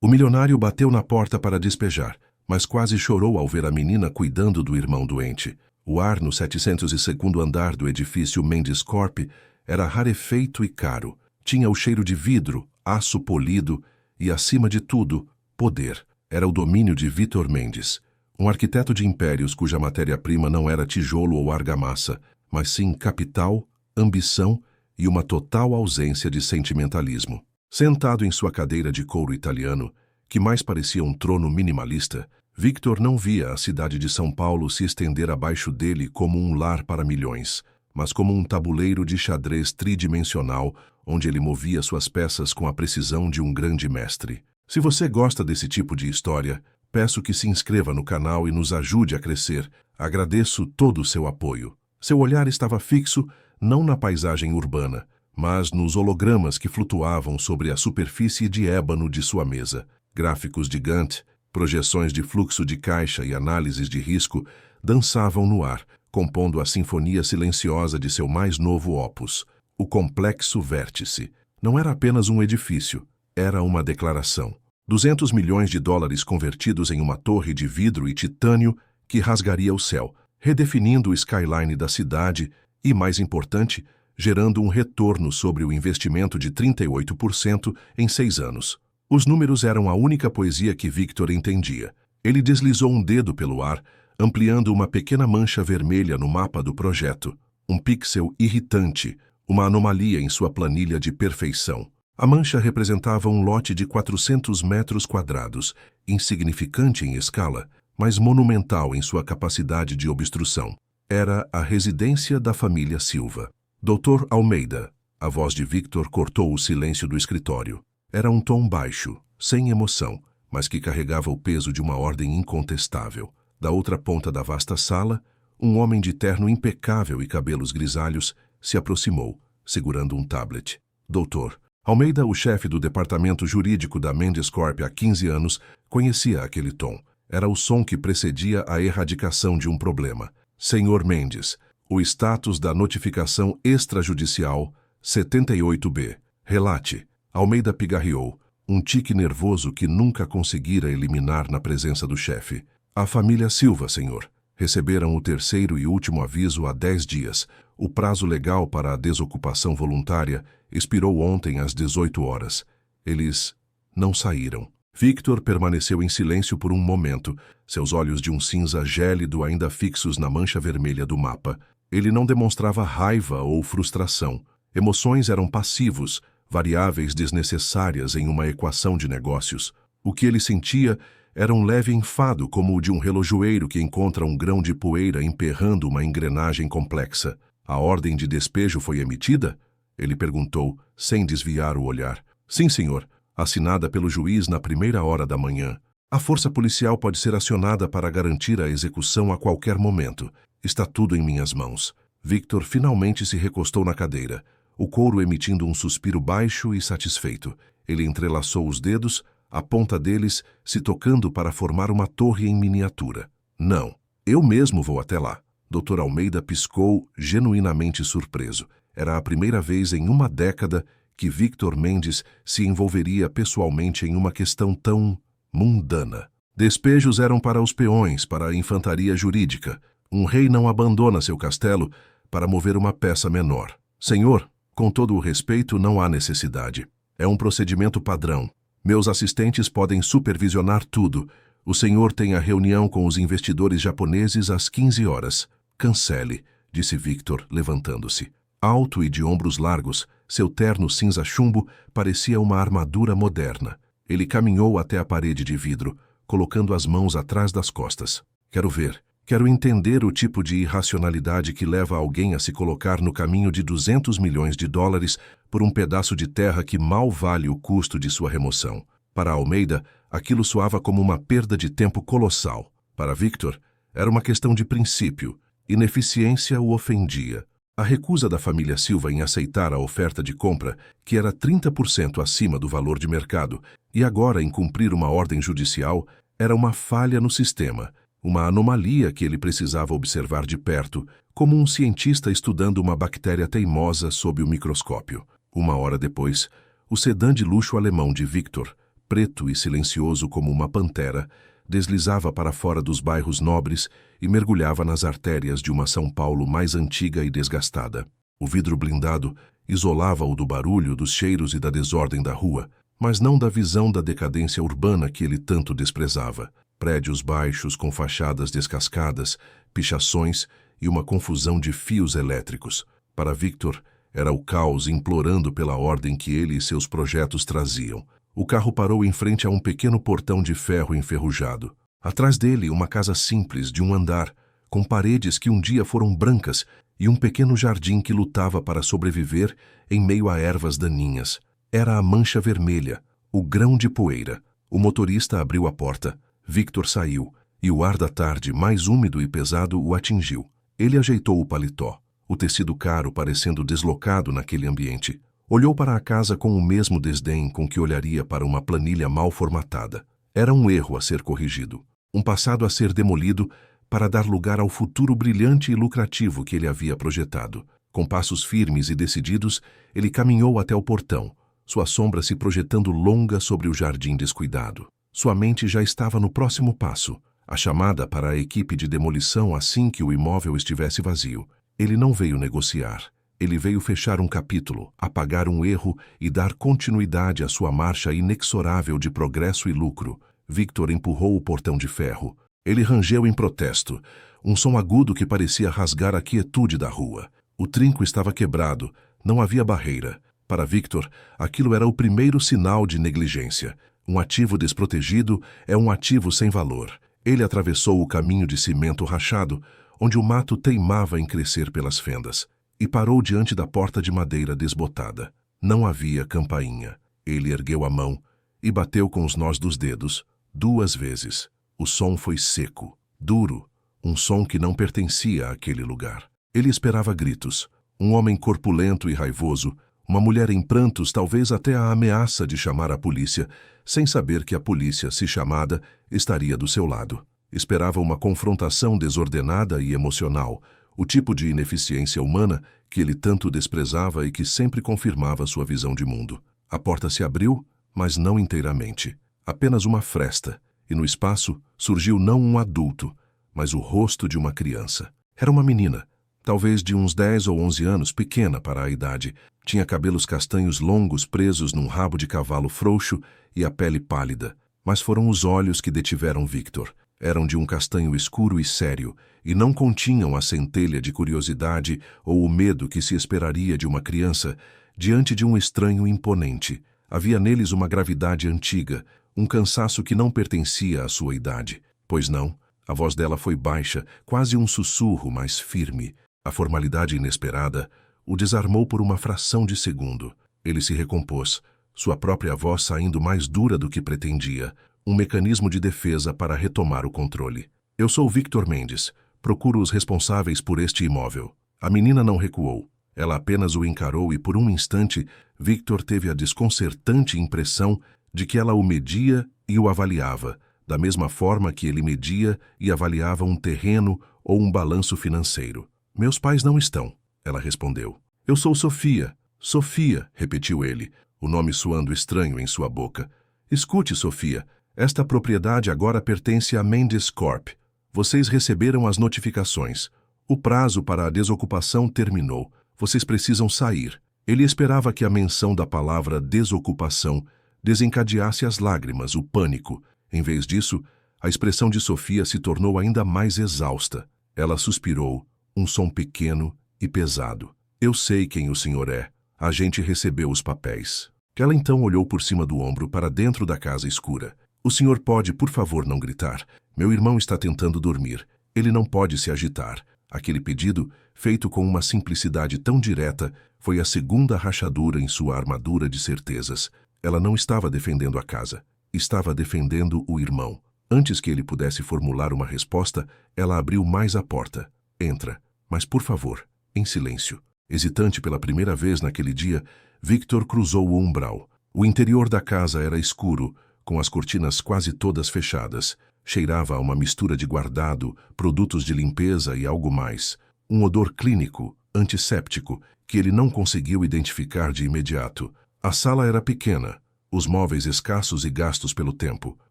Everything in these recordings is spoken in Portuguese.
O milionário bateu na porta para despejar, mas quase chorou ao ver a menina cuidando do irmão doente. O ar no 702º andar do edifício Mendes Corp era rarefeito e caro. Tinha o cheiro de vidro, aço polido e, acima de tudo, poder. Era o domínio de Victor Mendes, um arquiteto de impérios cuja matéria-prima não era tijolo ou argamassa, mas sim capital, ambição e uma total ausência de sentimentalismo. Sentado em sua cadeira de couro italiano, que mais parecia um trono minimalista, Victor não via a cidade de São Paulo se estender abaixo dele como um lar para milhões, mas como um tabuleiro de xadrez tridimensional onde ele movia suas peças com a precisão de um grande mestre. Se você gosta desse tipo de história, peço que se inscreva no canal e nos ajude a crescer. Agradeço todo o seu apoio. Seu olhar estava fixo não na paisagem urbana, mas nos hologramas que flutuavam sobre a superfície de ébano de sua mesa. Gráficos de Gantt, projeções de fluxo de caixa e análises de risco dançavam no ar, compondo a sinfonia silenciosa de seu mais novo opus, o Complexo Vértice. Não era apenas um edifício, era uma declaração. 200 milhões de dólares convertidos em uma torre de vidro e titânio que rasgaria o céu, redefinindo o skyline da cidade e, mais importante, gerando um retorno sobre o investimento de 38% em 6 anos. Os números eram a única poesia que Victor entendia. Ele deslizou um dedo pelo ar, ampliando uma pequena mancha vermelha no mapa do projeto. Um pixel irritante, uma anomalia em sua planilha de perfeição. A mancha representava um lote de 400 metros quadrados, insignificante em escala, mas monumental em sua capacidade de obstrução. Era a residência da família Silva. Dr. Almeida, a voz de Victor cortou o silêncio do escritório. Era um tom baixo, sem emoção, mas que carregava o peso de uma ordem incontestável. Da outra ponta da vasta sala, um homem de terno impecável e cabelos grisalhos se aproximou, segurando um tablet. Doutor Almeida, o chefe do departamento jurídico da Mendes Corp há 15 anos, conhecia aquele tom. Era o som que precedia a erradicação de um problema. Senhor Mendes, o status da notificação extrajudicial 78B. Relate. Almeida pigarreou, um tique nervoso que nunca conseguira eliminar na presença do chefe. A família Silva, senhor. Receberam o terceiro e último aviso há 10 dias. O prazo legal para a desocupação voluntária expirou ontem às 18 horas. Eles não saíram. Victor permaneceu em silêncio por um momento, seus olhos de um cinza gélido ainda fixos na mancha vermelha do mapa. Ele não demonstrava raiva ou frustração. Emoções eram passivos, variáveis desnecessárias em uma equação de negócios. O que ele sentia era um leve enfado, como o de um relojoeiro que encontra um grão de poeira emperrando uma engrenagem complexa. A ordem de despejo foi emitida? Ele perguntou, sem desviar o olhar. Sim, senhor. Assinada pelo juiz na primeira hora da manhã. A força policial pode ser acionada para garantir a execução a qualquer momento. Está tudo em minhas mãos. Victor finalmente se recostou na cadeira, o couro emitindo um suspiro baixo e satisfeito. Ele entrelaçou os dedos, a ponta deles se tocando para formar uma torre em miniatura. Não, eu mesmo vou até lá. Dr. Almeida piscou, genuinamente surpreso. Era a primeira vez em uma década que Victor Mendes se envolveria pessoalmente em uma questão tão mundana. Despejos eram para os peões, para a infantaria jurídica. Um rei não abandona seu castelo para mover uma peça menor. Senhor, com todo o respeito, não há necessidade. É um procedimento padrão. Meus assistentes podem supervisionar tudo. O senhor tem a reunião com os investidores japoneses às 15 horas. Cancele, disse Victor, levantando-se. Alto e de ombros largos, seu terno cinza chumbo parecia uma armadura moderna. Ele caminhou até a parede de vidro, colocando as mãos atrás das costas. Quero ver. Quero entender o tipo de irracionalidade que leva alguém a se colocar no caminho de 200 milhões de dólares por um pedaço de terra que mal vale o custo de sua remoção. Para Almeida, aquilo soava como uma perda de tempo colossal. Para Victor, era uma questão de princípio. Ineficiência o ofendia. A recusa da família Silva em aceitar a oferta de compra, que era 30% acima do valor de mercado, e agora em cumprir uma ordem judicial, era uma falha no sistema, uma anomalia que ele precisava observar de perto, como um cientista estudando uma bactéria teimosa sob o microscópio. Uma hora depois, o sedã de luxo alemão de Victor preto e silencioso como uma pantera, deslizava para fora dos bairros nobres e mergulhava nas artérias de uma São Paulo mais antiga e desgastada. O vidro blindado isolava-o do barulho, dos cheiros e da desordem da rua, mas não da visão da decadência urbana que ele tanto desprezava. Prédios baixos com fachadas descascadas, pichações e uma confusão de fios elétricos. Para Victor, era o caos implorando pela ordem que ele e seus projetos traziam. O carro parou em frente a um pequeno portão de ferro enferrujado. Atrás dele, uma casa simples, de um andar, com paredes que um dia foram brancas e um pequeno jardim que lutava para sobreviver em meio a ervas daninhas. Era a mancha vermelha, o grão de poeira. O motorista abriu a porta. Victor saiu, e o ar da tarde, mais úmido e pesado, o atingiu. Ele ajeitou o paletó, o tecido caro parecendo deslocado naquele ambiente. Olhou para a casa com o mesmo desdém com que olharia para uma planilha mal formatada. Era um erro a ser corrigido, um passado a ser demolido para dar lugar ao futuro brilhante e lucrativo que ele havia projetado. Com passos firmes e decididos, ele caminhou até o portão, sua sombra se projetando longa sobre o jardim descuidado. Sua mente já estava no próximo passo, a chamada para a equipe de demolição assim que o imóvel estivesse vazio. Ele não veio negociar. Ele veio fechar um capítulo, apagar um erro e dar continuidade à sua marcha inexorável de progresso e lucro. Victor empurrou o portão de ferro. Ele rangeu em protesto, um som agudo que parecia rasgar a quietude da rua. O trinco estava quebrado, não havia barreira. Para Victor, aquilo era o primeiro sinal de negligência. Um ativo desprotegido é um ativo sem valor. Ele atravessou o caminho de cimento rachado, onde o mato teimava em crescer pelas fendas, e parou diante da porta de madeira desbotada. Não havia campainha. Ele ergueu a mão e bateu com os nós dos dedos 2 vezes. O som foi seco, duro, um som que não pertencia àquele lugar. Ele esperava gritos. Um homem corpulento e raivoso, uma mulher em prantos, talvez até a ameaça de chamar a polícia, sem saber que a polícia, se chamada, estaria do seu lado. Esperava uma confrontação desordenada e emocional, o tipo de ineficiência humana que ele tanto desprezava e que sempre confirmava sua visão de mundo. A porta se abriu, mas não inteiramente. Apenas uma fresta, e no espaço surgiu não um adulto, mas o rosto de uma criança. Era uma menina, talvez de uns 10 ou 11 anos, pequena para a idade. Tinha cabelos castanhos longos presos num rabo de cavalo frouxo e a pele pálida. Mas foram os olhos que detiveram Victor. Eram de um castanho escuro e sério, e não continham a centelha de curiosidade ou o medo que se esperaria de uma criança diante de um estranho imponente. Havia neles uma gravidade antiga, um cansaço que não pertencia à sua idade. Pois não, a voz dela foi baixa, quase um sussurro, mas firme. A formalidade inesperada o desarmou por uma fração de segundo. Ele se recompôs, sua própria voz saindo mais dura do que pretendia, um mecanismo de defesa para retomar o controle. Eu sou Victor Mendes. Procuro os responsáveis por este imóvel. A menina não recuou. Ela apenas o encarou e por um instante Victor teve a desconcertante impressão de que ela o media e o avaliava, da mesma forma que ele media e avaliava um terreno ou um balanço financeiro. Meus pais não estão, ela respondeu. Eu sou Sofia. Sofia, repetiu ele, o nome soando estranho em sua boca. Escute, Sofia. Esta propriedade agora pertence a Mendes Corp. Vocês receberam as notificações. O prazo para a desocupação terminou. Vocês precisam sair. Ele esperava que a menção da palavra desocupação desencadeasse as lágrimas, o pânico. Em vez disso, a expressão de Sofia se tornou ainda mais exausta. Ela suspirou, um som pequeno e pesado. Eu sei quem o senhor é. A gente recebeu os papéis. Ela então olhou por cima do ombro para dentro da casa escura. O senhor pode, por favor, não gritar. Meu irmão está tentando dormir. Ele não pode se agitar. Aquele pedido, feito com uma simplicidade tão direta, foi a segunda rachadura em sua armadura de certezas. Ela não estava defendendo a casa. Estava defendendo o irmão. Antes que ele pudesse formular uma resposta, ela abriu mais a porta. Entra, mas por favor, em silêncio. Hesitante pela primeira vez naquele dia, Victor cruzou o umbral. O interior da casa era escuro, com as cortinas quase todas fechadas. Cheirava a uma mistura de guardado, produtos de limpeza e algo mais. Um odor clínico, antisséptico, que ele não conseguiu identificar de imediato. A sala era pequena, Os móveis escassos e gastos pelo tempo.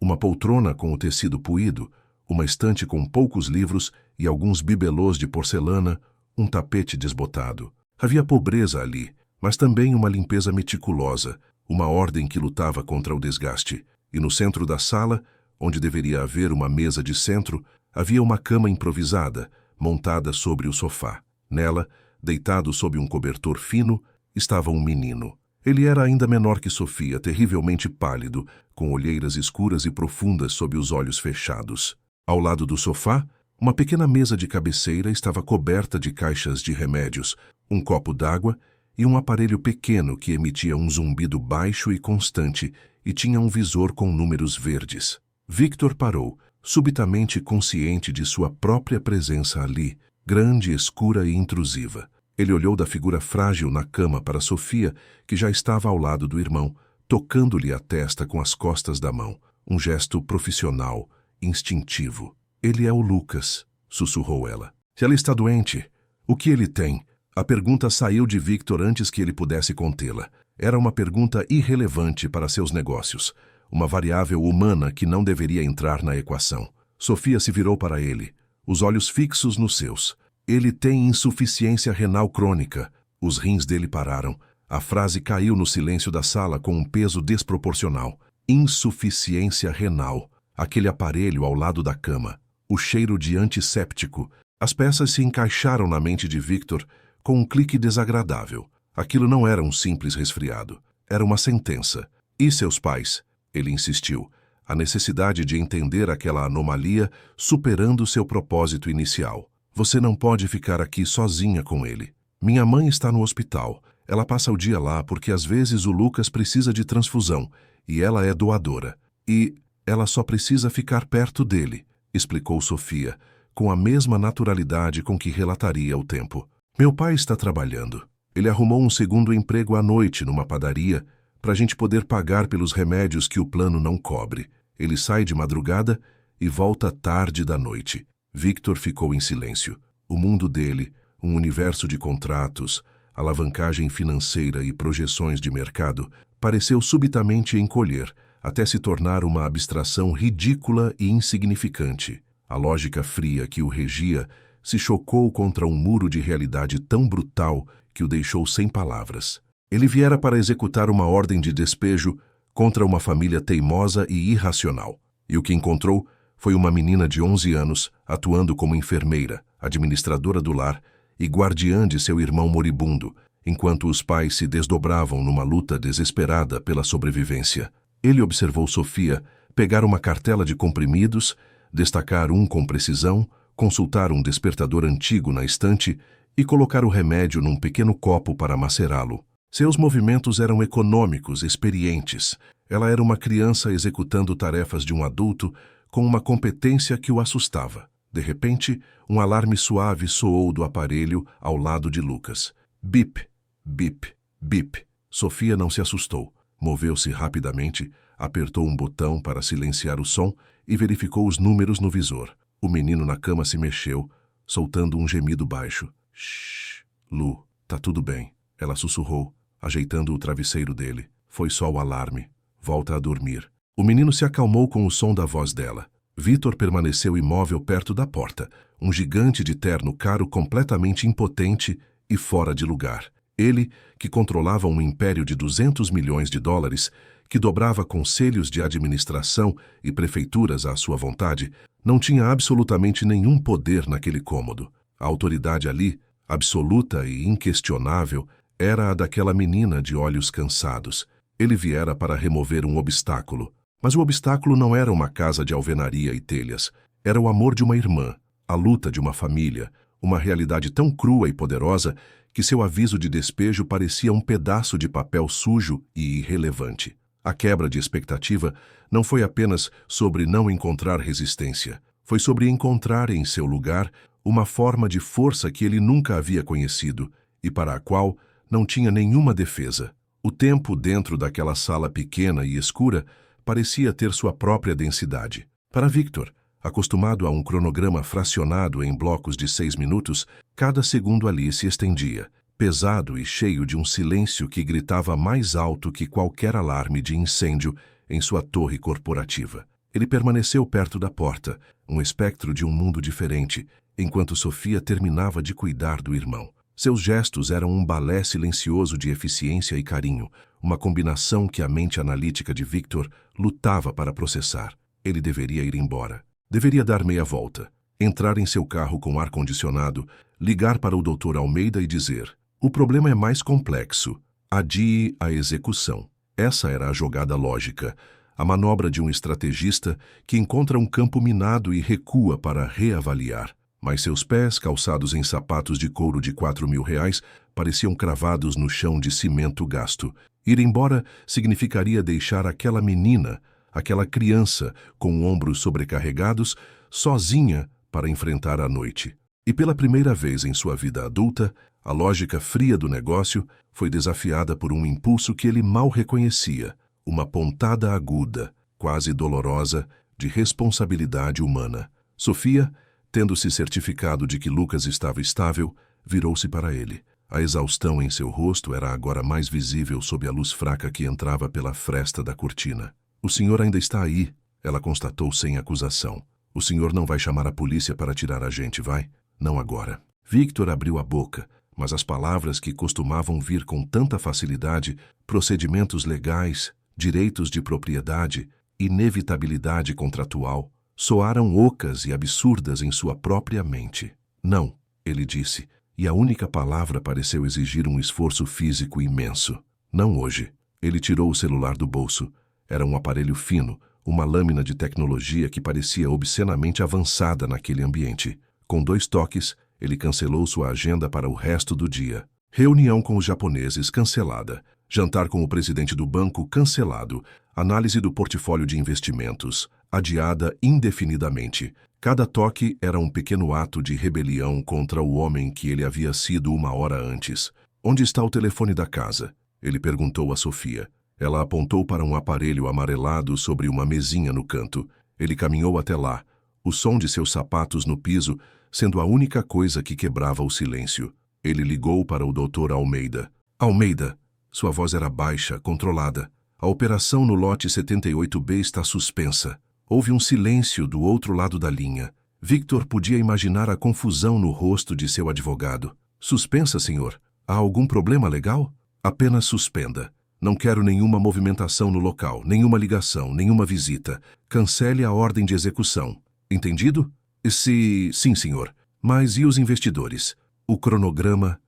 Uma poltrona com o tecido puído, uma estante com poucos livros e alguns bibelôs de porcelana, um tapete desbotado. Havia pobreza ali, mas também uma limpeza meticulosa, uma ordem que lutava contra o desgaste. E no centro da sala, onde deveria haver uma mesa de centro, havia uma cama improvisada, montada sobre o sofá. Nela, deitado sob um cobertor fino, estava um menino. Ele era ainda menor que Sofia, terrivelmente pálido, com olheiras escuras e profundas sob os olhos fechados. Ao lado do sofá, uma pequena mesa de cabeceira estava coberta de caixas de remédios, um copo d'água e um aparelho pequeno que emitia um zumbido baixo e constante e tinha um visor com números verdes. Victor parou, subitamente consciente de sua própria presença ali, grande, escura e intrusiva. Ele olhou da figura frágil na cama para Sofia, que já estava ao lado do irmão, tocando-lhe a testa com as costas da mão. Um gesto profissional, instintivo. Ele é o Lucas, sussurrou ela. Se ela está doente, o que ele tem? A pergunta saiu de Victor antes que ele pudesse contê-la. Era uma pergunta irrelevante para seus negócios, uma variável humana que não deveria entrar na equação. Sofia se virou para ele, os olhos fixos nos seus. Ele tem insuficiência renal crônica. Os rins dele pararam. A frase caiu no silêncio da sala com um peso desproporcional. Insuficiência renal. Aquele aparelho ao lado da cama. O cheiro de antisséptico. As peças se encaixaram na mente de Victor com um clique desagradável. Aquilo não era um simples resfriado. Era uma sentença. E seus pais? Ele insistiu. A necessidade de entender aquela anomalia superando seu propósito inicial. Você não pode ficar aqui sozinha com ele. Minha mãe está no hospital. Ela passa o dia lá porque às vezes o Lucas precisa de transfusão e ela é doadora. E ela só precisa ficar perto dele, explicou Sofia, com a mesma naturalidade com que relataria o tempo. Meu pai está trabalhando. Ele arrumou um segundo emprego à noite numa padaria para a gente poder pagar pelos remédios que o plano não cobre. Ele sai de madrugada e volta tarde da noite. Victor ficou em silêncio. O mundo dele, um universo de contratos, alavancagem financeira e projeções de mercado, pareceu subitamente encolher, até se tornar uma abstração ridícula e insignificante. A lógica fria que o regia se chocou contra um muro de realidade tão brutal que o deixou sem palavras. Ele viera para executar uma ordem de despejo contra uma família teimosa e irracional. E o que encontrou foi uma menina de 11 anos, atuando como enfermeira, administradora do lar e guardiã de seu irmão moribundo, enquanto os pais se desdobravam numa luta desesperada pela sobrevivência. Ele observou Sofia pegar uma cartela de comprimidos, destacar um com precisão, consultar um despertador antigo na estante e colocar o remédio num pequeno copo para macerá-lo. Seus movimentos eram econômicos, experientes. Ela era uma criança executando tarefas de um adulto com uma competência que o assustava. De repente, um alarme suave soou do aparelho ao lado de Lucas. Bip, bip, bip. Sofia não se assustou. Moveu-se rapidamente, apertou um botão para silenciar o som e verificou os números no visor. O menino na cama se mexeu, soltando um gemido baixo. Shhh, Lu, tá tudo bem. Ela sussurrou, ajeitando o travesseiro dele. Foi só o alarme. Volta a dormir. O menino se acalmou com o som da voz dela. Victor permaneceu imóvel perto da porta, um gigante de terno caro completamente impotente e fora de lugar. Ele, que controlava um império de 200 milhões de dólares, que dobrava conselhos de administração e prefeituras à sua vontade, não tinha absolutamente nenhum poder naquele cômodo. A autoridade ali, absoluta e inquestionável, era a daquela menina de olhos cansados. Ele viera para remover um obstáculo. Mas o obstáculo não era uma casa de alvenaria e telhas. Era o amor de uma irmã, a luta de uma família, uma realidade tão crua e poderosa que seu aviso de despejo parecia um pedaço de papel sujo e irrelevante. A quebra de expectativa não foi apenas sobre não encontrar resistência. Foi sobre encontrar em seu lugar uma forma de força que ele nunca havia conhecido e para a qual não tinha nenhuma defesa. O tempo dentro daquela sala pequena e escura parecia ter sua própria densidade. Para Victor, acostumado a um cronograma fracionado em blocos de 6 minutos, cada segundo ali se estendia. pesado e cheio de um silêncio que gritava mais alto que qualquer alarme de incêndio em sua torre corporativa. Ele permaneceu perto da porta, um espectro de um mundo diferente, enquanto Sofia terminava de cuidar do irmão. Seus gestos eram um balé silencioso de eficiência e carinho, uma combinação que a mente analítica de Victor lutava para processar. Ele deveria ir embora. Deveria dar meia volta, entrar em seu carro com ar-condicionado, ligar para o Dr. Almeida e dizer: "O problema é mais complexo. Adie a execução." Essa era a jogada lógica, a manobra de um estrategista que encontra um campo minado e recua para reavaliar. Mas seus pés, calçados em sapatos de couro de R$ 4.000, pareciam cravados no chão de cimento gasto. Ir embora significaria deixar aquela menina, aquela criança, com ombros sobrecarregados, sozinha para enfrentar a noite. E pela primeira vez em sua vida adulta, a lógica fria do negócio foi desafiada por um impulso que ele mal reconhecia, uma pontada aguda, quase dolorosa, de responsabilidade humana. Sofia, tendo se certificado de que Lucas estava estável, virou-se para ele. A exaustão em seu rosto era agora mais visível sob a luz fraca que entrava pela fresta da cortina. "O senhor ainda está aí", ela constatou sem acusação. "O senhor não vai chamar a polícia para tirar a gente, vai? Não agora." Victor abriu a boca, mas as palavras que costumavam vir com tanta facilidade, procedimentos legais, direitos de propriedade, inevitabilidade contratual, soaram ocas e absurdas em sua própria mente. "Não", ele disse, e a única palavra pareceu exigir um esforço físico imenso. "Não hoje." Ele tirou o celular do bolso. Era um aparelho fino, uma lâmina de tecnologia que parecia obscenamente avançada naquele ambiente. Com 2 toques, ele cancelou sua agenda para o resto do dia. Reunião com os japoneses cancelada. Jantar com o presidente do banco cancelado. Análise do portfólio de investimentos adiada indefinidamente. Cada toque era um pequeno ato de rebelião contra o homem que ele havia sido 1 hora antes. "Onde está o telefone da casa?" ele perguntou a Sofia. Ela apontou para um aparelho amarelado sobre uma mesinha no canto. Ele caminhou até lá, o som de seus sapatos no piso sendo a única coisa que quebrava o silêncio. Ele ligou para o Dr. Almeida. "Almeida." Sua voz era baixa, controlada. "A operação no lote 78B está suspensa." Houve um silêncio do outro lado da linha. Victor podia imaginar a confusão no rosto de seu advogado. "Suspensa, senhor? Há algum problema legal?" "Apenas suspenda. Não quero nenhuma movimentação no local, nenhuma ligação, nenhuma visita. Cancele a ordem de execução. Entendido?" Sim, senhor. Mas e os investidores?" O cronograma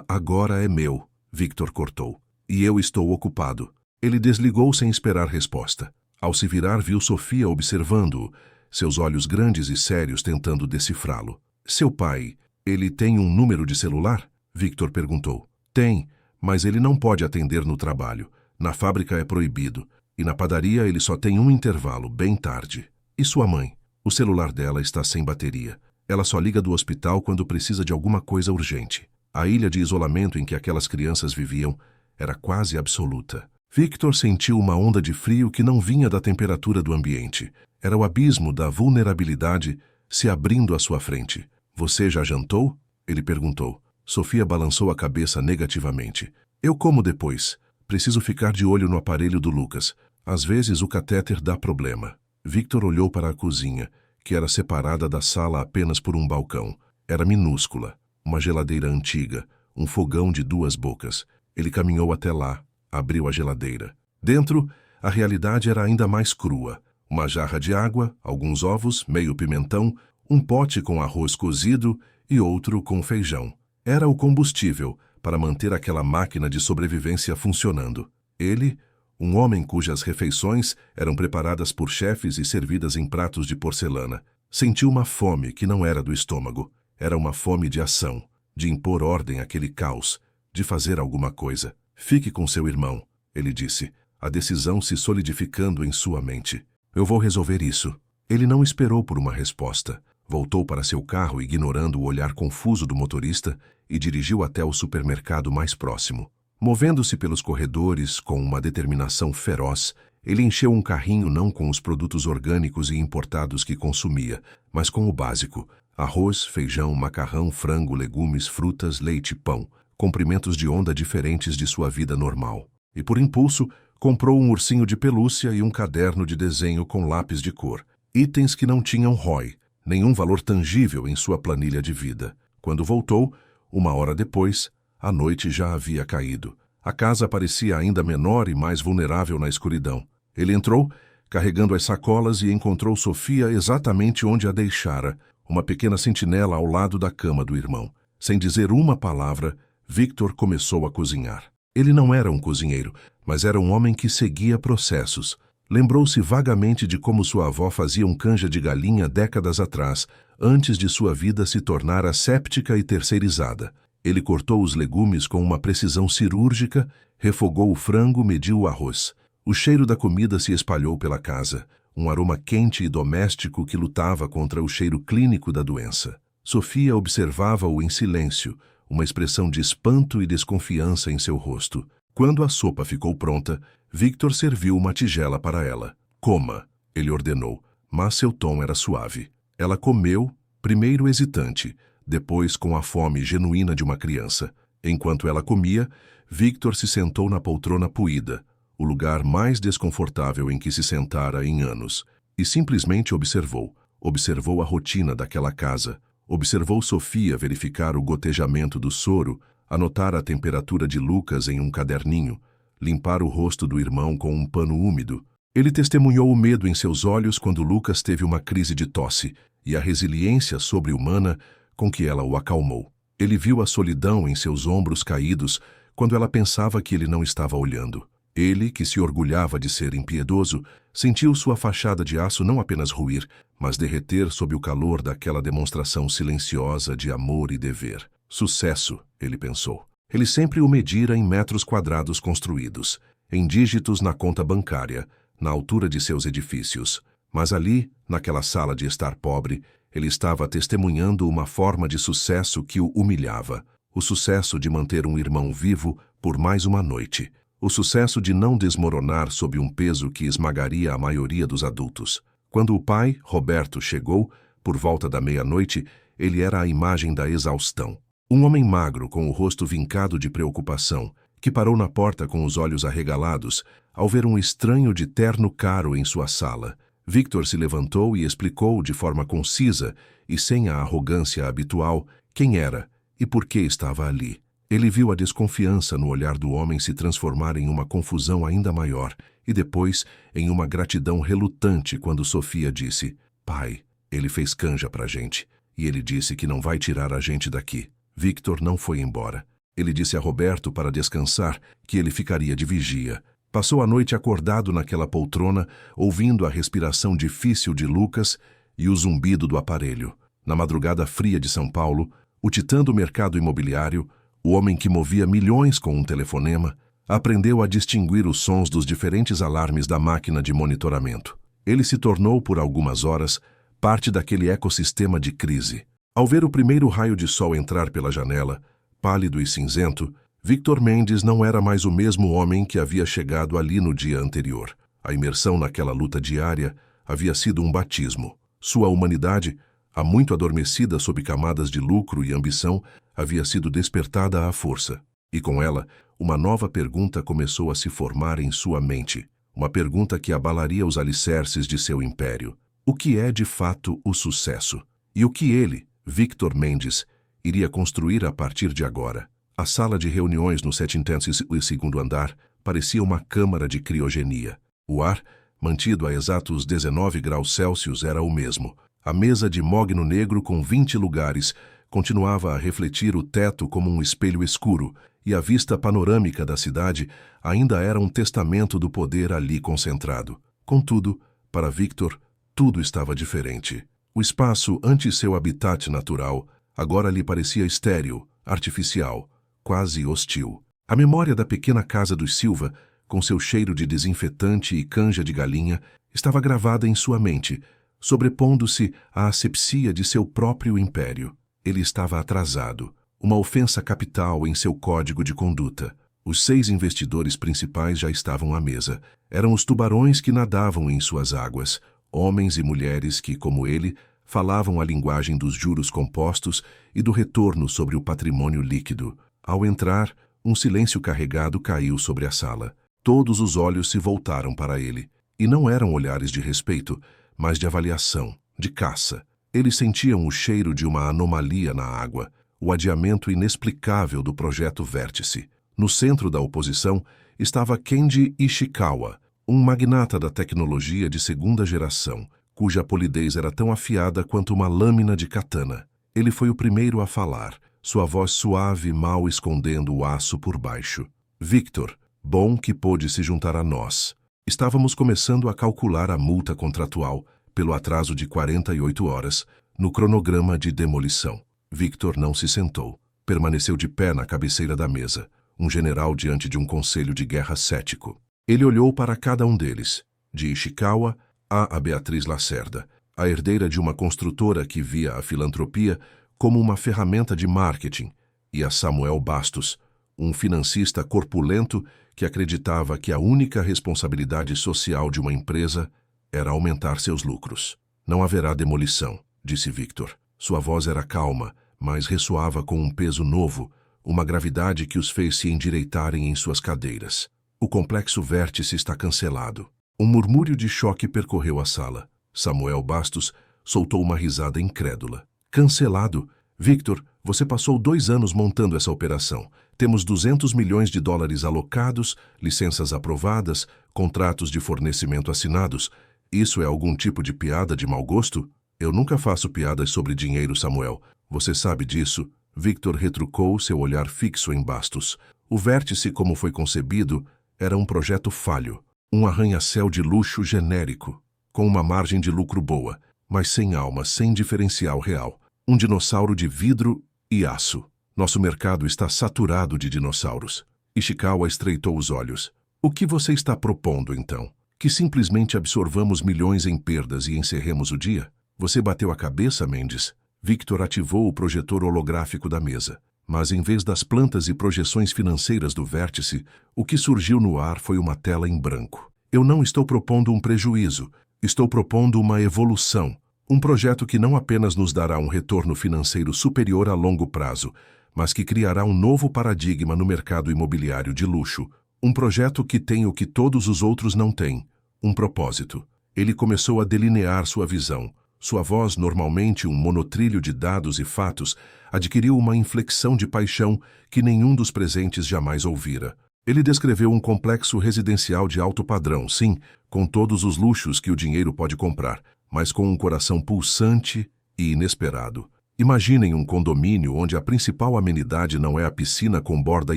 agora é meu", Victor cortou. "E eu estou ocupado." Ele desligou sem esperar resposta. Ao se virar, viu Sofia observando-o, seus olhos grandes e sérios tentando decifrá-lo. "Seu pai, ele tem um número de celular?" Victor perguntou. "Tem, mas ele não pode atender no trabalho. Na fábrica é proibido. E na padaria ele só tem um intervalo, bem tarde." "E sua mãe?" "O celular dela está sem bateria. Ela só liga do hospital quando precisa de alguma coisa urgente." A ilha de isolamento em que aquelas crianças viviam era quase absoluta. Victor sentiu uma onda de frio que não vinha da temperatura do ambiente. Era o abismo da vulnerabilidade se abrindo à sua frente. "Você já jantou?" ele perguntou. Sofia balançou a cabeça negativamente. "Eu como depois. Preciso ficar de olho no aparelho do Lucas. Às vezes o catéter dá problema." Victor olhou para a cozinha, que era separada da sala apenas por um balcão. Era minúscula, uma geladeira antiga, um fogão de 2 bocas. Ele caminhou até lá, abriu a geladeira. Dentro, a realidade era ainda mais crua. Uma jarra de água, alguns ovos, meio pimentão, um pote com arroz cozido e outro com feijão. Era o combustível para manter aquela máquina de sobrevivência funcionando. Ele, um homem cujas refeições eram preparadas por chefes e servidas em pratos de porcelana, sentiu uma fome que não era do estômago. Era uma fome de ação, de impor ordem àquele caos, de fazer alguma coisa. "Fique com seu irmão", ele disse, a decisão se solidificando em sua mente. "Eu vou resolver isso." Ele não esperou por uma resposta. Voltou para seu carro, ignorando o olhar confuso do motorista, e dirigiu até o supermercado mais próximo. Movendo-se pelos corredores com uma determinação feroz, ele encheu um carrinho não com os produtos orgânicos e importados que consumia, mas com o básico: Arroz, feijão, macarrão, frango, legumes, frutas, leite, pão. Comprimentos de onda diferentes de sua vida normal. E por impulso, comprou um ursinho de pelúcia e um caderno de desenho com lápis de cor. Itens que não tinham ROI, nenhum valor tangível em sua planilha de vida. Quando voltou, 1 hora depois, a noite já havia caído. A casa parecia ainda menor e mais vulnerável na escuridão. Ele entrou, carregando as sacolas, e encontrou Sofia exatamente onde a deixara, uma pequena sentinela ao lado da cama do irmão. Sem dizer uma palavra, Victor começou a cozinhar. Ele não era um cozinheiro, mas era um homem que seguia processos. Lembrou-se vagamente de como sua avó fazia um canja de galinha décadas atrás, antes de sua vida se tornar asséptica e terceirizada. Ele cortou os legumes com uma precisão cirúrgica, refogou o frango, mediu o arroz. O cheiro da comida se espalhou pela casa, um aroma quente e doméstico que lutava contra o cheiro clínico da doença. Sofia observava-o em silêncio, uma expressão de espanto e desconfiança em seu rosto. Quando a sopa ficou pronta, Victor serviu uma tigela para ela. "Coma", ele ordenou, mas seu tom era suave. Ela comeu, primeiro hesitante, depois com a fome genuína de uma criança. Enquanto ela comia, Victor se sentou na poltrona puída, o lugar mais desconfortável em que se sentara em anos, e simplesmente observou. Observou a rotina daquela casa. Observou Sofia verificar o gotejamento do soro, anotar a temperatura de Lucas em um caderninho, limpar o rosto do irmão com um pano úmido. Ele testemunhou o medo em seus olhos quando Lucas teve uma crise de tosse e a resiliência sobre-humana com que ela o acalmou. Ele viu a solidão em seus ombros caídos quando ela pensava que ele não estava olhando. Ele, que se orgulhava de ser impiedoso, sentiu sua fachada de aço não apenas ruir, mas derreter sob o calor daquela demonstração silenciosa de amor e dever. Sucesso, ele pensou. Ele sempre o medira em metros quadrados construídos, em dígitos na conta bancária, na altura de seus edifícios. Mas ali, naquela sala de estar pobre, ele estava testemunhando uma forma de sucesso que o humilhava. O sucesso de manter um irmão vivo por mais uma noite. O sucesso de não desmoronar sob um peso que esmagaria a maioria dos adultos. Quando o pai, Roberto, chegou, por volta da meia-noite, ele era a imagem da exaustão. Um homem magro com o rosto vincado de preocupação, que parou na porta com os olhos arregalados, ao ver um estranho de terno caro em sua sala. Victor se levantou e explicou de forma concisa e sem a arrogância habitual quem era e por que estava ali. Ele viu a desconfiança no olhar do homem se transformar em uma confusão ainda maior e depois em uma gratidão relutante quando Sofia disse: "Pai, ele fez canja pra gente e ele disse que não vai tirar a gente daqui." Victor não foi embora. Ele disse a Roberto para descansar que ele ficaria de vigia. Passou a noite acordado naquela poltrona, ouvindo a respiração difícil de Lucas e o zumbido do aparelho. Na madrugada fria de São Paulo, o titã do mercado imobiliário, o homem que movia milhões com um telefonema, aprendeu a distinguir os sons dos diferentes alarmes da máquina de monitoramento. Ele se tornou, por algumas horas, parte daquele ecossistema de crise. Ao ver o primeiro raio de sol entrar pela janela, pálido e cinzento, Victor Mendes não era mais o mesmo homem que havia chegado ali no dia anterior. A imersão naquela luta diária havia sido um batismo. Sua humanidade, há muito adormecida sob camadas de lucro e ambição, havia sido despertada à força. E com ela, uma nova pergunta começou a se formar em sua mente. Uma pergunta que abalaria os alicerces de seu império. O que é de fato o sucesso? E o que ele, Victor Mendes, iria construir a partir de agora? A sala de reuniões no 72º andar parecia uma câmara de criogenia. O ar, mantido a exatos 19 graus Celsius, era o mesmo. A mesa de mogno negro com 20 lugares continuava a refletir o teto como um espelho escuro, e a vista panorâmica da cidade ainda era um testamento do poder ali concentrado. Contudo, para Victor, tudo estava diferente. O espaço, antes seu habitat natural, agora lhe parecia estéril, artificial, quase hostil. A memória da pequena casa dos Silva, com seu cheiro de desinfetante e canja de galinha, estava gravada em sua mente, sobrepondo-se à asepsia de seu próprio império. Ele estava atrasado, uma ofensa capital em seu código de conduta. Os 6 investidores principais já estavam à mesa. Eram os tubarões que nadavam em suas águas, homens e mulheres que, como ele, Falavam a linguagem dos juros compostos e do retorno sobre o patrimônio líquido. Ao entrar, um silêncio carregado caiu sobre a sala. Todos os olhos se voltaram para ele. E não eram olhares de respeito, mas de avaliação, de caça. Eles sentiam o cheiro de uma anomalia na água, o adiamento inexplicável do projeto Vértice. No centro da oposição estava Kenji Ishikawa, um magnata da tecnologia de segunda geração, cuja polidez era tão afiada quanto uma lâmina de katana. Ele foi o primeiro a falar, sua voz suave mal escondendo o aço por baixo. Victor, bom que pôde se juntar a nós. Estávamos começando a calcular a multa contratual, pelo atraso de 48 horas, no cronograma de demolição. Victor não se sentou. Permaneceu de pé na cabeceira da mesa, um general diante de um conselho de guerra cético. Ele olhou para cada um deles, de Ishikawa a Beatriz Lacerda, a herdeira de uma construtora que via a filantropia como uma ferramenta de marketing, e a Samuel Bastos, um financista corpulento que acreditava que a única responsabilidade social de uma empresa era aumentar seus lucros. Não haverá demolição, disse Victor. Sua voz era calma, mas ressoava com um peso novo, uma gravidade que os fez se endireitarem em suas cadeiras. O complexo Vértice está cancelado. Um murmúrio de choque percorreu a sala. Samuel Bastos soltou uma risada incrédula. Cancelado? Victor, você passou 2 anos montando essa operação. Temos 200 milhões de dólares alocados, licenças aprovadas, contratos de fornecimento assinados. Isso é algum tipo de piada de mau gosto? Eu nunca faço piadas sobre dinheiro, Samuel. Você sabe disso? Victor retrucou, seu olhar fixo em Bastos. O Vértice, como foi concebido, era um projeto falho. Um arranha-céu de luxo genérico, com uma margem de lucro boa, mas sem alma, sem diferencial real. Um dinossauro de vidro e aço. Nosso mercado está saturado de dinossauros. Ishikawa estreitou os olhos. O que você está propondo, então? Que simplesmente absorvamos milhões em perdas e encerremos o dia? Você bateu a cabeça, Mendes? Victor ativou o projetor holográfico da mesa. Mas em vez das plantas e projeções financeiras do Vértice, o que surgiu no ar foi uma tela em branco. Eu não estou propondo um prejuízo, estou propondo uma evolução. Um projeto que não apenas nos dará um retorno financeiro superior a longo prazo, mas que criará um novo paradigma no mercado imobiliário de luxo. Um projeto que tem o que todos os outros não têm, um propósito. Ele começou a delinear sua visão. Sua voz, normalmente um monotrilho de dados e fatos, adquiriu uma inflexão de paixão que nenhum dos presentes jamais ouvira. Ele descreveu um complexo residencial de alto padrão, sim, com todos os luxos que o dinheiro pode comprar, mas com um coração pulsante e inesperado. Imaginem um condomínio onde a principal amenidade não é a piscina com borda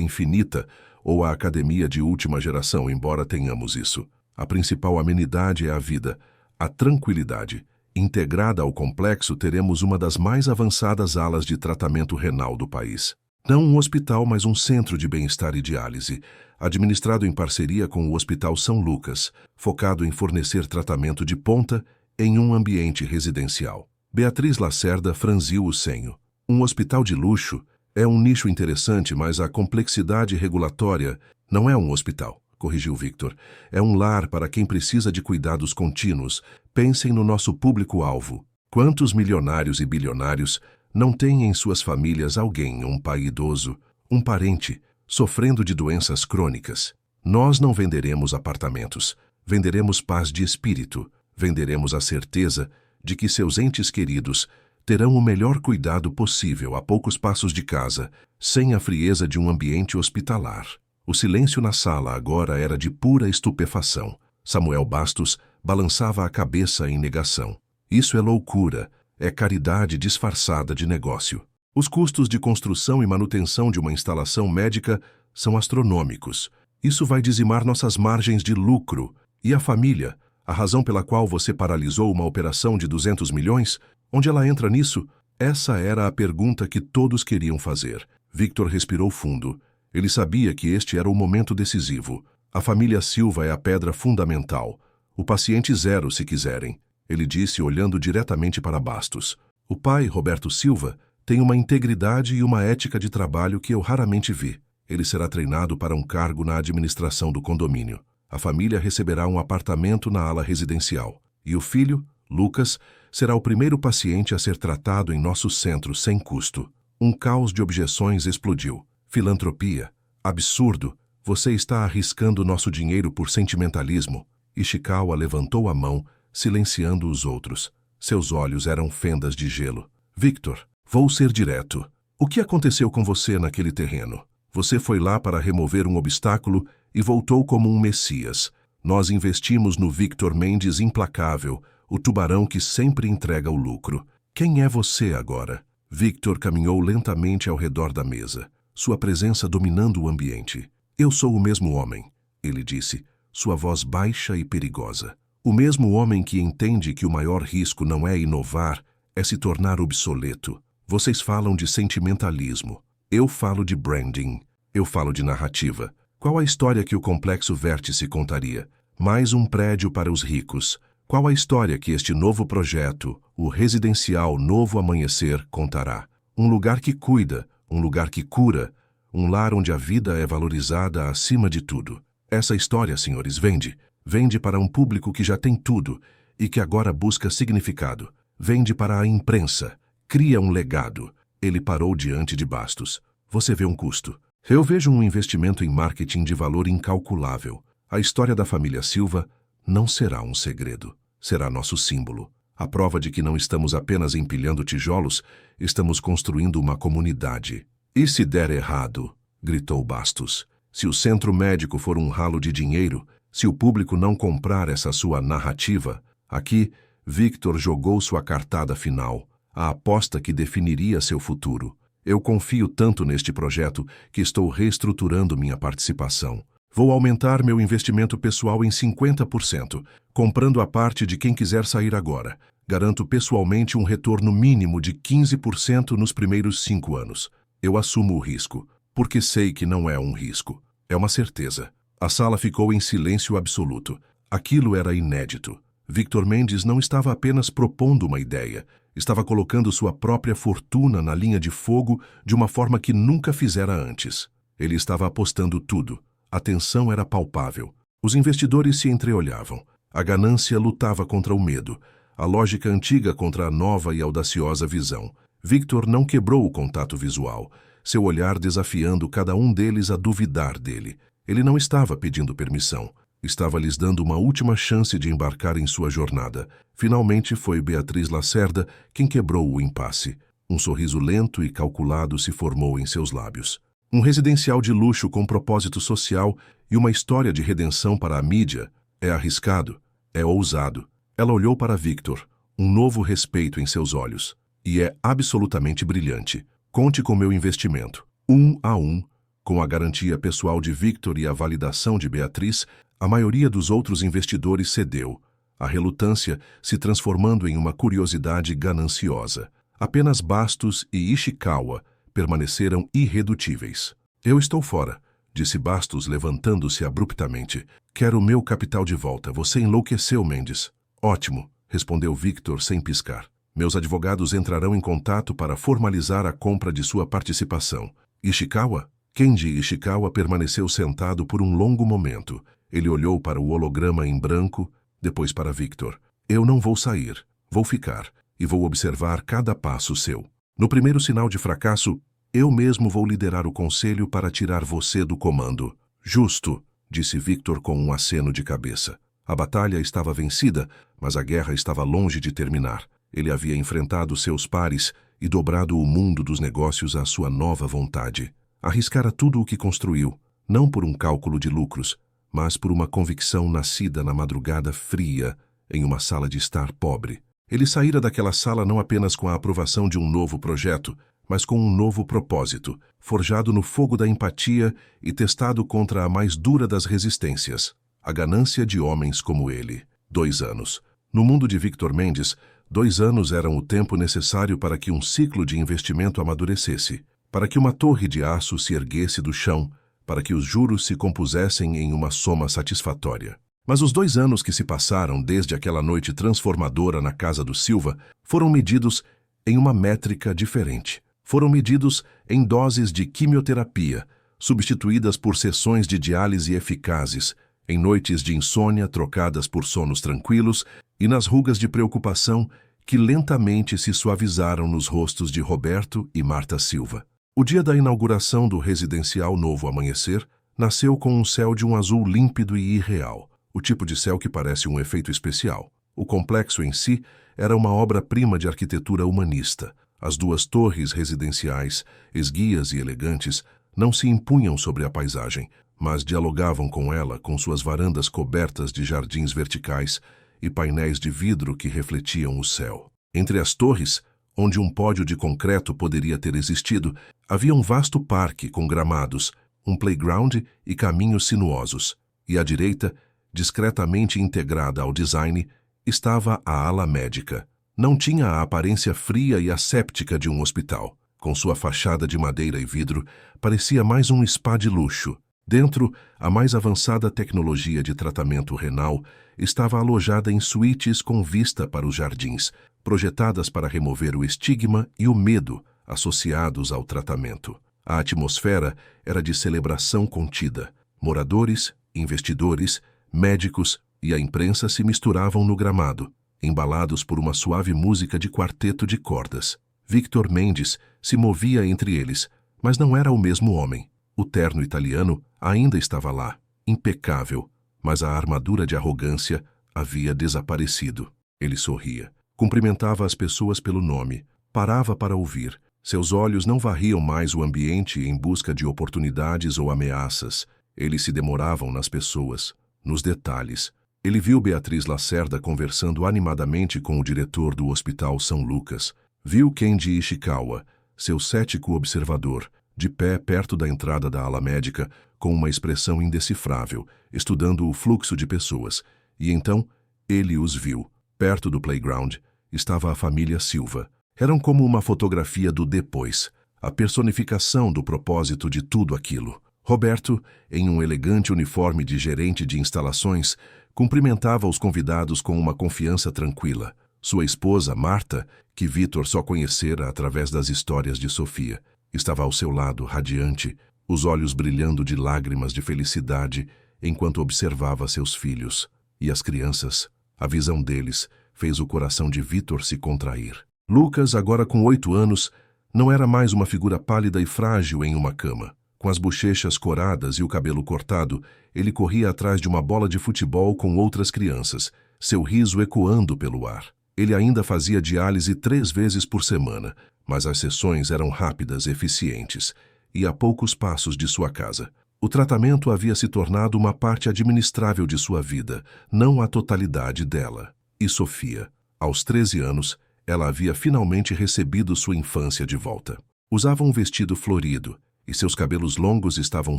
infinita ou a academia de última geração, embora tenhamos isso. A principal amenidade é a vida, a tranquilidade. Integrada ao complexo, teremos uma das mais avançadas alas de tratamento renal do país. Não um hospital, mas um centro de bem-estar e diálise, administrado em parceria com o Hospital São Lucas, focado em fornecer tratamento de ponta em um ambiente residencial. Beatriz Lacerda franziu o senho. Um hospital de luxo é um nicho interessante, mas a complexidade regulatória não é um hospital, corrigiu Victor. É um lar para quem precisa de cuidados contínuos. Pensem no nosso público-alvo. Quantos milionários e bilionários não têm em suas famílias alguém, um pai idoso, um parente, sofrendo de doenças crônicas? Nós não venderemos apartamentos, venderemos paz de espírito, venderemos a certeza de que seus entes queridos terão o melhor cuidado possível a poucos passos de casa, sem a frieza de um ambiente hospitalar. O silêncio na sala agora era de pura estupefação. Samuel Bastos balançava a cabeça em negação. Isso é loucura, é caridade disfarçada de negócio. Os custos de construção e manutenção de uma instalação médica são astronômicos. Isso vai dizimar nossas margens de lucro. E a família, a razão pela qual você paralisou uma operação de 200 milhões? Onde ela entra nisso? Essa era a pergunta que todos queriam fazer. Victor respirou fundo. Ele sabia que este era o momento decisivo. A família Silva é a pedra fundamental. O paciente zero, se quiserem. Ele disse, olhando diretamente para Bastos. O pai, Roberto Silva, tem uma integridade e uma ética de trabalho que eu raramente vi. Ele será treinado para um cargo na administração do condomínio. A família receberá um apartamento na ala residencial. E o filho, Lucas será o primeiro paciente a ser tratado em nosso centro sem custo. Um caos de objeções explodiu. Filantropia. Absurdo. Você está arriscando nosso dinheiro por sentimentalismo. Ishikawa levantou a mão, silenciando os outros. Seus olhos eram fendas de gelo. Victor, vou ser direto. O que aconteceu com você naquele terreno? Você foi lá para remover um obstáculo e voltou como um messias. Nós investimos no Victor Mendes implacável, o tubarão que sempre entrega o lucro. Quem é você agora? Victor caminhou lentamente ao redor da mesa, sua presença dominando o ambiente. Eu sou o mesmo homem, ele disse, sua voz baixa e perigosa. O mesmo homem que entende que o maior risco não é inovar, é se tornar obsoleto. Vocês falam de sentimentalismo. Eu falo de branding. Eu falo de narrativa. Qual a história que o Complexo Vértice contaria? Mais um prédio para os ricos. Qual a história que este novo projeto, o residencial Novo Amanhecer, contará? Um lugar que cuida, um lugar que cura, um lar onde a vida é valorizada acima de tudo. Essa história, senhores, vende. Vende para um público que já tem tudo e que agora busca significado. Vende para a imprensa. Cria um legado. Ele parou diante de Bastos. Você vê um custo. Eu vejo um investimento em marketing de valor incalculável. A história da família Silva não será um segredo. Será nosso símbolo. A prova de que não estamos apenas empilhando tijolos, estamos construindo uma comunidade. E se der errado? Gritou Bastos. Se o centro médico for um ralo de dinheiro, se o público não comprar essa sua narrativa, aqui, Victor jogou sua cartada final, a aposta que definiria seu futuro. Eu confio tanto neste projeto que estou reestruturando minha participação. Vou aumentar meu investimento pessoal em 50%, comprando a parte de quem quiser sair agora. Garanto pessoalmente um retorno mínimo de 15% nos primeiros 5 anos. Eu assumo o risco, porque sei que não é um risco. É uma certeza. A sala ficou em silêncio absoluto. Aquilo era inédito. Victor Mendes não estava apenas propondo uma ideia, estava colocando sua própria fortuna na linha de fogo de uma forma que nunca fizera antes. Ele estava apostando tudo. A tensão era palpável. Os investidores se entreolhavam. A ganância lutava contra o medo. A lógica antiga contra a nova e audaciosa visão. Victor não quebrou o contato visual, seu olhar desafiando cada um deles a duvidar dele. Ele não estava pedindo permissão. Estava lhes dando uma última chance de embarcar em sua jornada. Finalmente foi Beatriz Lacerda quem quebrou o impasse. Um sorriso lento e calculado se formou em seus lábios. Um residencial de luxo com propósito social e uma história de redenção para a mídia é arriscado, é ousado. Ela olhou para Victor, um novo respeito em seus olhos. E é absolutamente brilhante. Conte com meu investimento. 1 a 1, com a garantia pessoal de Victor e a validação de Beatriz, a maioria dos outros investidores cedeu, a relutância se transformando em uma curiosidade gananciosa. Apenas Bastos e Ishikawa permaneceram irredutíveis. Eu estou fora, disse Bastos levantando-se abruptamente. Quero o meu capital de volta. Você enlouqueceu, Mendes. Ótimo, respondeu Victor sem piscar. Meus advogados entrarão em contato para formalizar a compra de sua participação. Ishikawa? Kenji Ishikawa permaneceu sentado por um longo momento. Ele olhou para o holograma em branco, depois para Victor. Eu não vou sair. Vou ficar. E vou observar cada passo seu. No primeiro sinal de fracasso, eu mesmo vou liderar o conselho para tirar você do comando. Justo, disse Victor com um aceno de cabeça. A batalha estava vencida, mas a guerra estava longe de terminar. Ele havia enfrentado seus pares e dobrado o mundo dos negócios à sua nova vontade. Arriscara tudo o que construiu, não por um cálculo de lucros, mas por uma convicção nascida na madrugada fria, em uma sala de estar pobre. Ele saíra daquela sala não apenas com a aprovação de um novo projeto, mas com um novo propósito, forjado no fogo da empatia e testado contra a mais dura das resistências, a ganância de homens como ele. 2 anos. No mundo de Victor Mendes, 2 anos eram o tempo necessário para que um ciclo de investimento amadurecesse, para que uma torre de aço se erguesse do chão, para que os juros se compusessem em uma soma satisfatória. Mas os 2 anos que se passaram desde aquela noite transformadora na casa do Silva foram medidos em uma métrica diferente. Foram medidos em doses de quimioterapia, substituídas por sessões de diálise eficazes, em noites de insônia trocadas por sonos tranquilos e nas rugas de preocupação que lentamente se suavizaram nos rostos de Roberto e Marta Silva. O dia da inauguração do residencial Novo Amanhecer nasceu com um céu de um azul límpido e irreal, o tipo de céu que parece um efeito especial. O complexo em si era uma obra-prima de arquitetura humanista. As duas torres residenciais, esguias e elegantes, não se impunham sobre a paisagem, mas dialogavam com ela com suas varandas cobertas de jardins verticais e painéis de vidro que refletiam o céu. Entre as torres, onde um pódio de concreto poderia ter existido, havia um vasto parque com gramados, um playground e caminhos sinuosos, e à direita, discretamente integrada ao design, estava a ala médica. Não tinha a aparência fria e asséptica de um hospital. Com sua fachada de madeira e vidro, parecia mais um spa de luxo. Dentro, a mais avançada tecnologia de tratamento renal estava alojada em suítes com vista para os jardins, projetadas para remover o estigma e o medo associados ao tratamento. A atmosfera era de celebração contida. Moradores, investidores, médicos e a imprensa se misturavam no gramado, embalados por uma suave música de quarteto de cordas. Victor Mendes se movia entre eles, mas não era o mesmo homem. O terno italiano ainda estava lá, impecável, mas a armadura de arrogância havia desaparecido. Ele sorria, cumprimentava as pessoas pelo nome, parava para ouvir. Seus olhos não varriam mais o ambiente em busca de oportunidades ou ameaças. Eles se demoravam nas pessoas, nos detalhes. Ele viu Beatriz Lacerda conversando animadamente com o diretor do Hospital São Lucas. Viu Kenji Ishikawa, seu cético observador, de pé perto da entrada da ala médica, com uma expressão indecifrável, estudando o fluxo de pessoas. E então, ele os viu. Perto do playground, estava a família Silva. Eram como uma fotografia do depois, a personificação do propósito de tudo aquilo. Roberto, em um elegante uniforme de gerente de instalações, cumprimentava os convidados com uma confiança tranquila. Sua esposa, Marta, que Vitor só conhecera através das histórias de Sofia, estava ao seu lado, radiante, os olhos brilhando de lágrimas de felicidade enquanto observava seus filhos. E as crianças, a visão deles, fez o coração de Vitor se contrair. Lucas, agora com 8 anos, não era mais uma figura pálida e frágil em uma cama. Com as bochechas coradas e o cabelo cortado, ele corria atrás de uma bola de futebol com outras crianças, seu riso ecoando pelo ar. Ele ainda fazia diálise 3 vezes por semana, mas as sessões eram rápidas e eficientes, e a poucos passos de sua casa. O tratamento havia se tornado uma parte administrável de sua vida, não a totalidade dela. E Sofia, aos 13 anos, ela havia finalmente recebido sua infância de volta. Usava um vestido florido, e seus cabelos longos estavam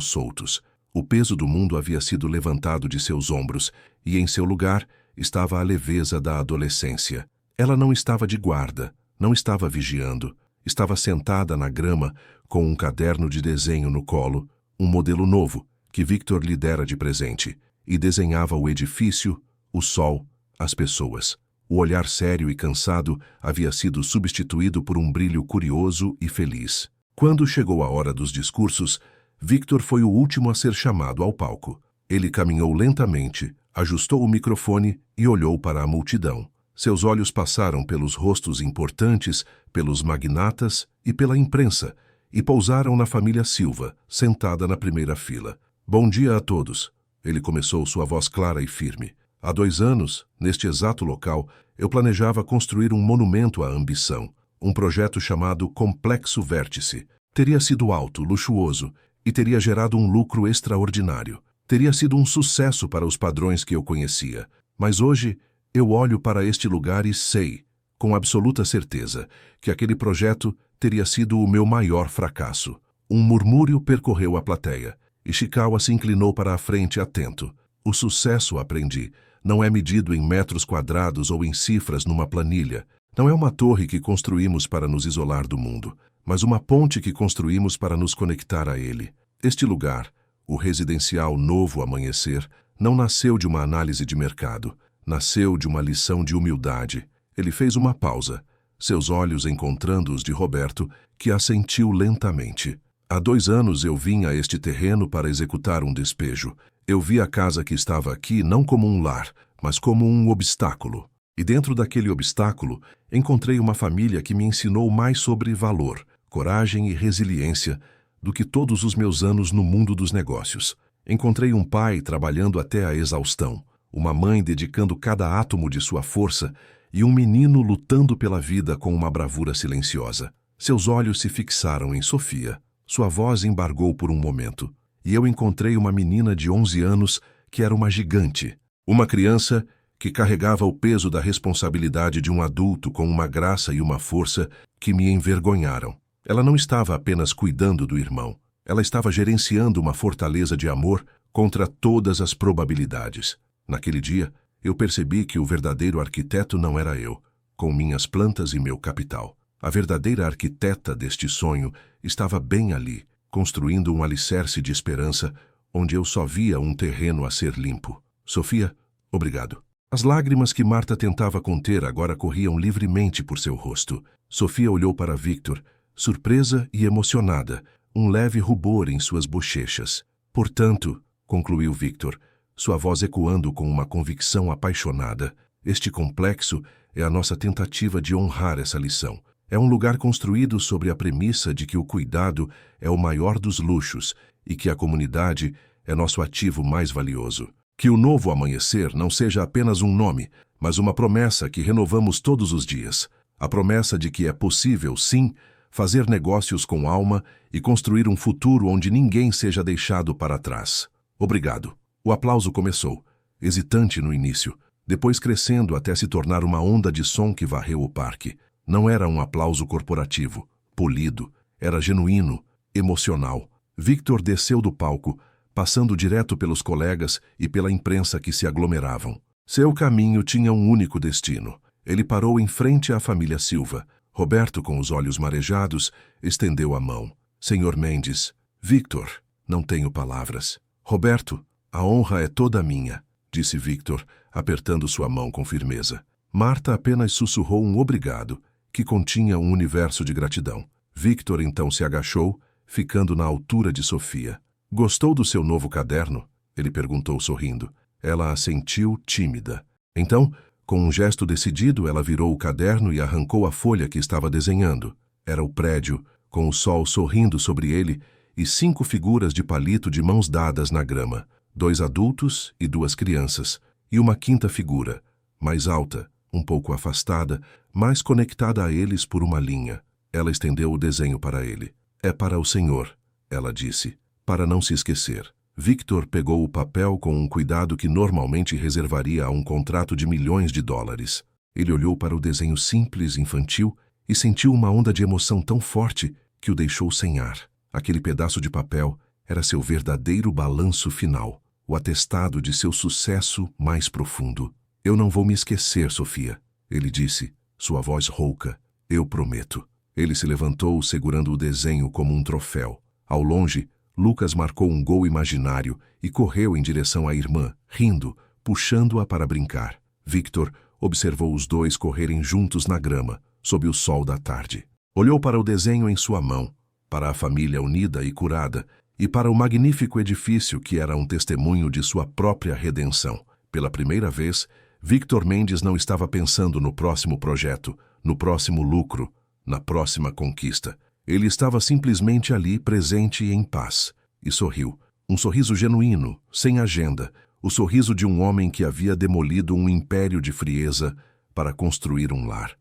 soltos. O peso do mundo havia sido levantado de seus ombros, e em seu lugar estava a leveza da adolescência. Ela não estava de guarda, não estava vigiando. Estava sentada na grama, com um caderno de desenho no colo, um modelo novo, que Victor lhe dera de presente, e desenhava o edifício, o sol, as pessoas. O olhar sério e cansado havia sido substituído por um brilho curioso e feliz. Quando chegou a hora dos discursos, Victor foi o último a ser chamado ao palco. Ele caminhou lentamente, ajustou o microfone e olhou para a multidão. Seus olhos passaram pelos rostos importantes, pelos magnatas e pela imprensa, e pousaram na família Silva, sentada na primeira fila. Bom dia a todos. Ele começou, sua voz clara e firme. Há 2 anos, neste exato local, eu planejava construir um monumento à ambição, um projeto chamado Complexo Vértice. Teria sido alto, luxuoso, e teria gerado um lucro extraordinário. Teria sido um sucesso para os padrões que eu conhecia. Mas hoje, eu olho para este lugar e sei, com absoluta certeza, que aquele projeto teria sido o meu maior fracasso. Um murmúrio percorreu a plateia. Ishikawa se inclinou para a frente atento. O sucesso, aprendi, não é medido em metros quadrados ou em cifras numa planilha. Não é uma torre que construímos para nos isolar do mundo, mas uma ponte que construímos para nos conectar a ele. Este lugar, o residencial Novo Amanhecer, não nasceu de uma análise de mercado. Nasceu de uma lição de humildade. Ele fez uma pausa, seus olhos encontrando os de Roberto, que assentiu lentamente. Há 2 anos eu vim a este terreno para executar um despejo. Eu vi a casa que estava aqui não como um lar, mas como um obstáculo. E dentro daquele obstáculo, encontrei uma família que me ensinou mais sobre valor, coragem e resiliência do que todos os meus anos no mundo dos negócios. Encontrei um pai trabalhando até a exaustão, uma mãe dedicando cada átomo de sua força e um menino lutando pela vida com uma bravura silenciosa. Seus olhos se fixaram em Sofia. Sua voz embargou por um momento, e eu encontrei uma menina de 11 anos que era uma gigante, uma criança que carregava o peso da responsabilidade de um adulto com uma graça e uma força que me envergonharam. Ela não estava apenas cuidando do irmão, ela estava gerenciando uma fortaleza de amor contra todas as probabilidades. Naquele dia, eu percebi que o verdadeiro arquiteto não era eu, com minhas plantas e meu capital. A verdadeira arquiteta deste sonho estava bem ali, construindo um alicerce de esperança onde eu só via um terreno a ser limpo. Sofia, obrigado. As lágrimas que Marta tentava conter agora corriam livremente por seu rosto. Sofia olhou para Victor, surpresa e emocionada, um leve rubor em suas bochechas. Portanto, concluiu Victor, sua voz ecoando com uma convicção apaixonada, este complexo é a nossa tentativa de honrar essa lição. É um lugar construído sobre a premissa de que o cuidado é o maior dos luxos e que a comunidade é nosso ativo mais valioso. Que o novo amanhecer não seja apenas um nome, mas uma promessa que renovamos todos os dias. A promessa de que é possível, sim, fazer negócios com alma e construir um futuro onde ninguém seja deixado para trás. Obrigado. O aplauso começou, hesitante no início, depois crescendo até se tornar uma onda de som que varreu o parque. Não era um aplauso corporativo, polido, era genuíno, emocional. Victor desceu do palco, passando direto pelos colegas e pela imprensa que se aglomeravam. Seu caminho tinha um único destino. Ele parou em frente à família Silva. Roberto, com os olhos marejados, estendeu a mão. Senhor Mendes, Victor, não tenho palavras. Roberto, a honra é toda minha, disse Victor, apertando sua mão com firmeza. Marta apenas sussurrou um obrigado, que continha um universo de gratidão. Victor então se agachou, ficando na altura de Sofia. Gostou do seu novo caderno? Ele perguntou sorrindo. Ela assentiu tímida. Então, com um gesto decidido, ela virou o caderno e arrancou a folha que estava desenhando. Era o prédio, com o sol sorrindo sobre ele e 5 figuras de palito de mãos dadas na grama. 2 adultos e 2 crianças. E uma quinta figura, mais alta, um pouco afastada, mais conectada a eles por uma linha. Ela estendeu o desenho para ele. É para o senhor, ela disse, para não se esquecer. Victor pegou o papel com um cuidado que normalmente reservaria a um contrato de milhões de dólares. Ele olhou para o desenho simples, infantil, e sentiu uma onda de emoção tão forte que o deixou sem ar. Aquele pedaço de papel era seu verdadeiro balanço final, o atestado de seu sucesso mais profundo. Eu não vou me esquecer, Sofia, ele disse, sua voz rouca. Eu prometo. Ele se levantou segurando o desenho como um troféu. Ao longe, Lucas marcou um gol imaginário e correu em direção à irmã, rindo, puxando-a para brincar. Victor observou os dois correrem juntos na grama, sob o sol da tarde. Olhou para o desenho em sua mão, para a família unida e curada, e para o magnífico edifício que era um testemunho de sua própria redenção. Pela primeira vez, Victor Mendes não estava pensando no próximo projeto, no próximo lucro, na próxima conquista. Ele estava simplesmente ali, presente e em paz. E sorriu. Um sorriso genuíno, sem agenda. O sorriso de um homem que havia demolido um império de frieza para construir um lar.